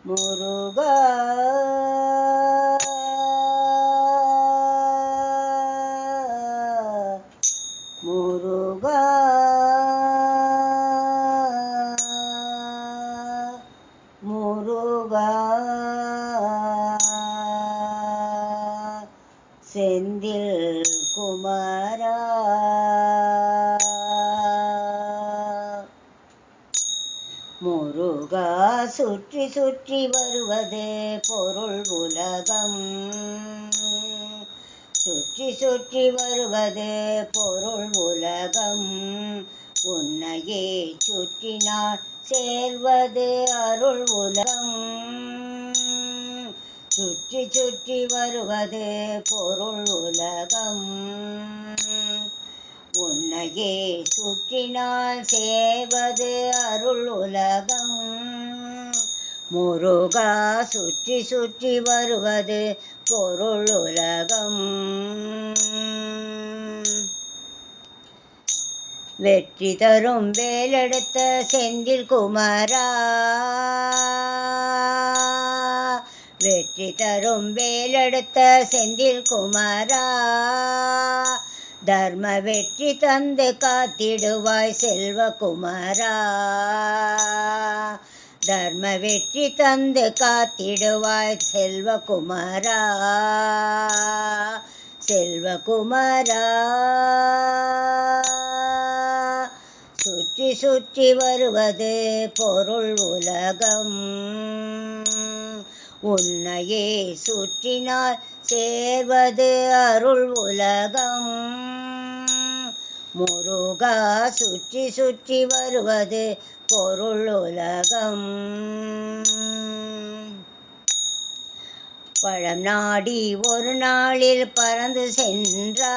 முருகா முருகா முருகா செந்தில் குமரா முருகா சுற்றி சுற்றி வருவது பொருள் உலகம், சுற்றி சுற்றி வருவது பொருள் உலகம். உன்னையே சுற்றினால் சேர்வது அருள் உலகம், சுற்றி சுற்றி வருவது பொருள் உலகம். உன்னையே சுற்றினால் சேர்வது அருள் உலகம். முருகா சுற்றி சுற்றி வருவது பொருள் உலகம். வெற்றி தரும் வேலெடுத்த செந்தில் குமரா, வெற்றி தரும் வேலெடுத்த செந்தில் குமரா, தர்ம வெற்றி தந்து காத்திடுவாய் செல்வகுமரா, தர்ம வெற்றி தந்து காத்திடுவாய் செல்வகுமரா, செல்வகுமரா. சுற்றி சுற்றி வருவது பொருள் உலகம், உன்னையே சுற்றினால் சேர்வது அருள் உலகம். முருகா சுற்றி சுற்றி வருவது பொருள் உலகம். பழம் நாடி ஒரு நாளில் பறந்து சென்றாய்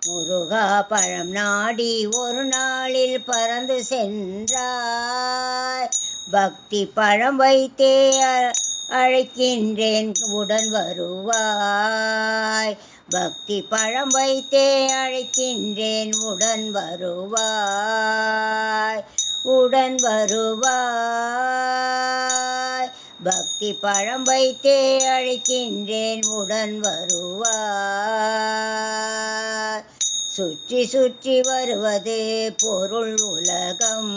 முருகா, பழம் நாடி ஒரு நாளில் பறந்து சென்றாய். பக்தி பழம் வைத்தே அழைக்கின்றேன் உடன் வருவாய், பக்தி பழம் வைத்தே அழைக்கின்றேன் உடன் வருவாய், உடன் வருவாய். பக்தி பழம் வைத்தே அழைக்கின்றேன் உடன் வருவாய். சுற்றி சுற்றி வருவது பொருள் உலகம்,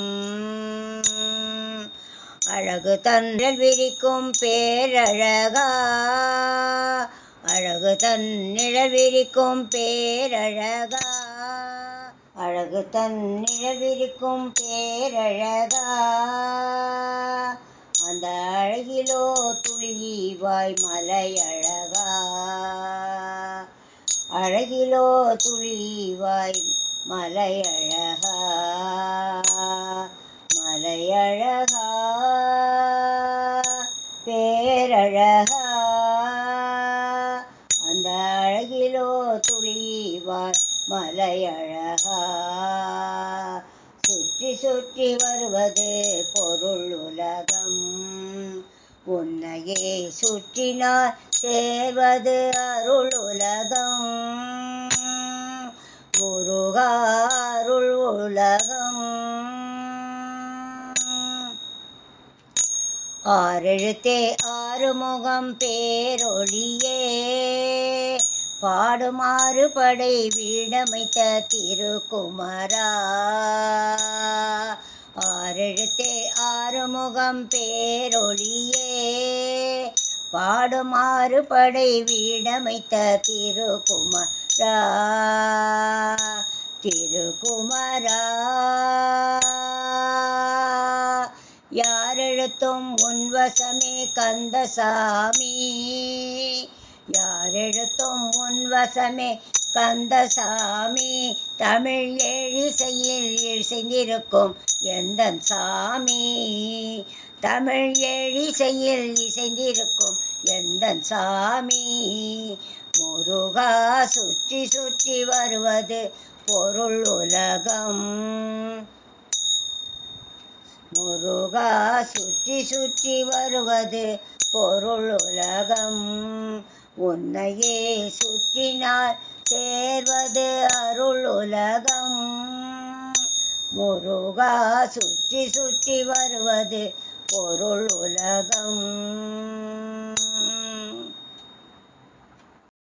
அழகு தன்னில் விரிக்கும் பேரழகா, அழகு தன்னிழல் விரிக்கும் பேரழகா, அழகு தன்னிழல் விரிக்கும் பேரழகா. அந்த அழகிலோ துளிவாய் மலையழகா, அழகிலோ துளிவாய் மலையழகா, மலையழகா பேரழகா. அந்த அழகிலோ துளிவாய் மலையழகா. சுற்றி சுற்றி வருவது பொருள் உலகம், உன்னையே சுற்றினால் சேர்வது அருள் உலகம். முருகா அருள் உலகம். ஆறெழுத்தே ஆறுமுகம் பேரொளியே, பாடுமாறு படை வீடமைத்த திருக்குமரா. ஆறெழுத்தே ஆறுமுகம் பேரொளியே, பாடுமாறு படை வீடமைத்த திருக்குமரா, திருக்குமரா. யாரெழுத்தும் உன்வசமே கந்தசாமி, யாரெழுத்தும் உன்வசமே கந்தசாமி. தமிழ் எழிசையில் இசைந்திருக்கும் எந்தன் சாமி, தமிழ் எழிசையில் இசைந்திருக்கும் எந்தன் சாமி. முருகா சுற்றி சுற்றி வருவது பொருள் உலகம், முருகா சுற்றி சுற்றி வருவது பொருள் உலகம். உன்னையே சுற்றினால் சேர்வது அருள் உலகம். முருகா சுற்றி சுற்றி வருவது பொருள் உலகம்.